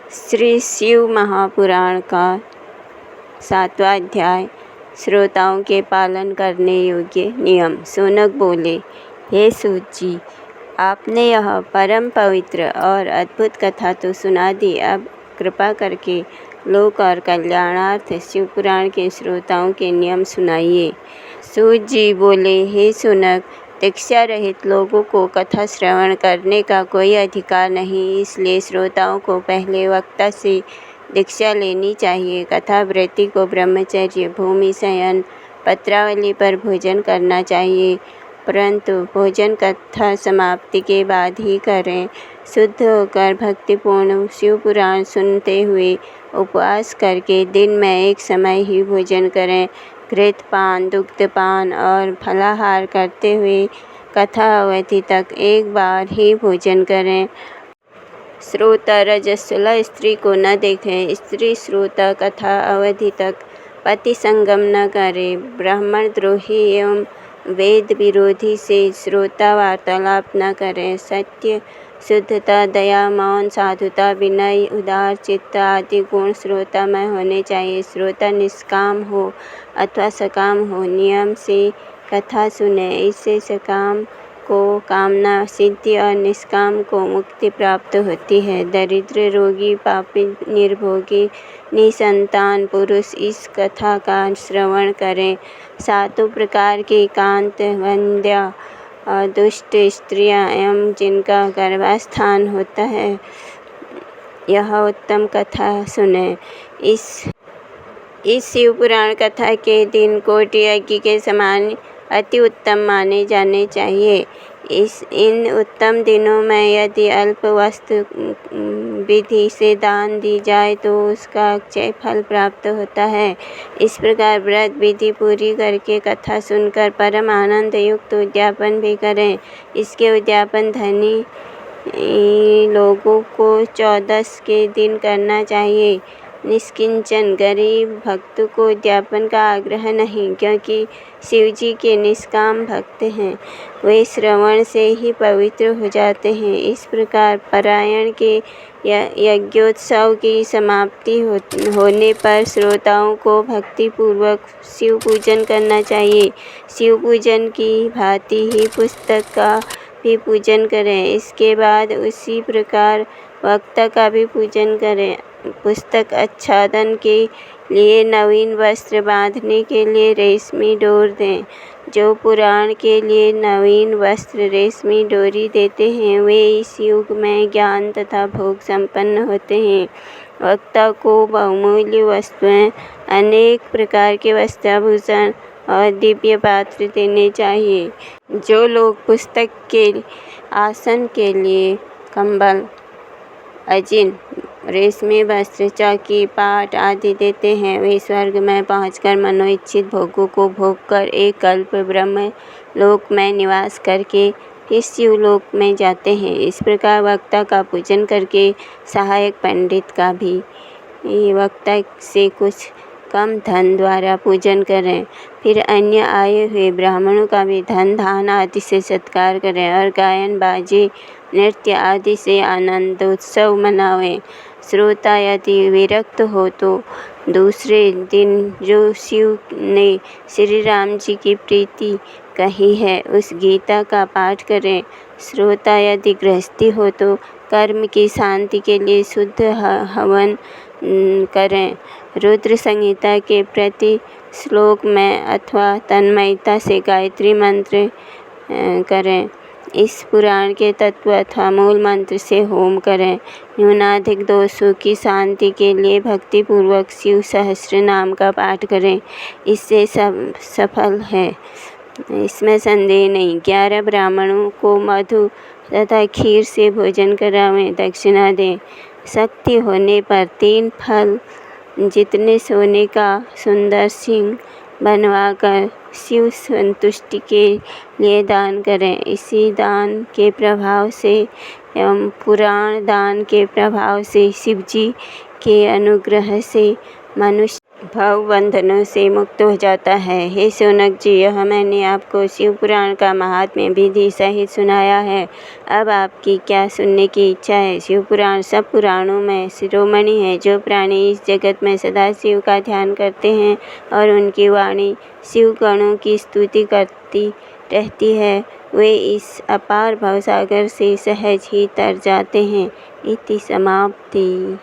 श्री शिव महापुराण का 7वां अध्याय। श्रोताओं के पालन करने योग्य नियम। शौनक बोले, हे सूत जी, आपने यह परम पवित्र और अद्भुत कथा तो सुना दी। अब कृपा करके लोक और कल्याणार्थ शिवपुराण के श्रोताओं के नियम सुनाइए। सूत जी बोले, हे शौनक, दीक्षा रहित लोगों को कथा श्रवण करने का कोई अधिकार नहीं, इसलिए श्रोताओं को पहले वक्ता से दीक्षा लेनी चाहिए। कथावृत्ति को ब्रह्मचर्य, भूमि शयन, पत्रावली पर भोजन करना चाहिए, परंतु भोजन कथा समाप्ति के बाद ही करें। शुद्ध होकर भक्तिपूर्ण शिवपुराण सुनते हुए उपवास करके दिन में एक समय ही भोजन करें। घृतपान, दुग्धपान और फलाहार करते हुए कथा अवधि तक एक बार ही भोजन करें। श्रोता रजस्वला स्त्री को न देखें। स्त्री श्रोता कथा अवधि तक पति संगम न करे। ब्राह्मण द्रोही एवं वेद विरोधी से श्रोता वार्तालाप न करें। सत्य, शुद्धता, दया, मौन, साधुता, विनय, उदार चित्त आदि गुण श्रोता में होने चाहिए। श्रोता निष्काम हो अथवा सकाम हो, नियम से कथा सुने। इससे सकाम को कामना सिद्धि और निष्काम को मुक्ति प्राप्त होती है। दरिद्र, रोगी, पापी, निर्भोगी, निसंतान पुरुष इस कथा का श्रवण करें। 7 प्रकार की कांत, वंध्या, दुष्ट स्त्रियां एवं जिनका गर्भास्थान होता है, यह उत्तम कथा सुने। इस शिवपुराण कथा के दिन कोटि यज्ञ के समान अति उत्तम माने जाने चाहिए। इन उत्तम दिनों में यदि अल्प वस्तु विधि से दान दी जाए तो उसका अक्षय फल प्राप्त होता है। इस प्रकार व्रत विधि पूरी करके कथा सुनकर परम आनंद युक्त उद्यापन भी करें। इसके उद्यापन धनी लोगों को 14 के दिन करना चाहिए। निष्किंचन गरीब भक्त को उद्यापन का आग्रह नहीं, क्योंकि शिवजी के निष्काम भक्त हैं, वे श्रवण से ही पवित्र हो जाते हैं। इस प्रकार पारायण के यज्ञोत्सव की समाप्ति होने पर श्रोताओं को भक्तिपूर्वक शिव पूजन करना चाहिए। शिव पूजन की भांति ही पुस्तक का भी पूजन करें। इसके बाद उसी प्रकार वक्ता का भी पूजन करें। पुस्तक आच्छादन के लिए नवीन वस्त्र, बांधने के लिए रेशमी डोर दें। जो पुराण के लिए नवीन वस्त्र, रेशमी डोरी देते हैं, वे इस युग में ज्ञान तथा भोग संपन्न होते हैं। वक्ता को बहुमूल्य वस्तुएं, अनेक प्रकार के वस्त्राभूषण और दिव्य पात्र देने चाहिए। जो लोग पुस्तक के आसन के लिए कंबल, अजिन, रेशमी वस्त्र, चौकी, पाट आदि देते हैं, वे स्वर्ग में पहुंचकर मनोइच्छित भोगों को भोगकर एक कल्प ब्रह्म लोक में निवास करके इस शिवलोक में जाते हैं। इस प्रकार वक्ता का पूजन करके सहायक पंडित का भी वक्ता से कुछ कम धन द्वारा पूजन करें। फिर अन्य आए हुए ब्राह्मणों का भी धन धान आदि से सत्कार करें और गायन, बाजे, नृत्य आदि से आनंदोत्सव मनावें। श्रोता यदि विरक्त हो तो दूसरे दिन जो शिव ने श्री राम जी की प्रीति कही है, उस गीता का पाठ करें। श्रोता यदि गृहस्थी हो तो कर्म की शांति के लिए शुद्ध हवन करें। रुद्र संहिता के प्रति श्लोक में अथवा तन्मयता से गायत्री मंत्र करें। इस पुराण के तत्व अथवा मूल मंत्र से होम करें। न्यूनाधिक दोषों की शांति के लिए भक्तिपूर्वक शिव सहस्त्र नाम का पाठ करें। इससे सब सफल है, इसमें संदेह नहीं। 11 ब्राह्मणों को मधु तथा खीर से भोजन करावें, दक्षिणा दें। शक्ति होने पर 3 फल जितने सोने का सुंदर सिंह बनवाकर शिव संतुष्टि के लिए दान करें। इसी दान के प्रभाव से एवं पुराण दान के प्रभाव से शिवजी के अनुग्रह से मनुष्य भव बंधनों से मुक्त हो जाता है। हे शौनक जी, यह मैंने आपको शिव पुराण का महात्म्य विधि सहित सुनाया है। अब आपकी क्या सुनने की इच्छा है? शिव पुराण सब पुराणों में शिरोमणि है। जो प्राणी इस जगत में सदा शिव का ध्यान करते हैं और उनकी वाणी शिव गणों की स्तुति करती रहती है, वे इस अपार भवसागर से सहज ही तर जाते हैं। इति समाप्ति।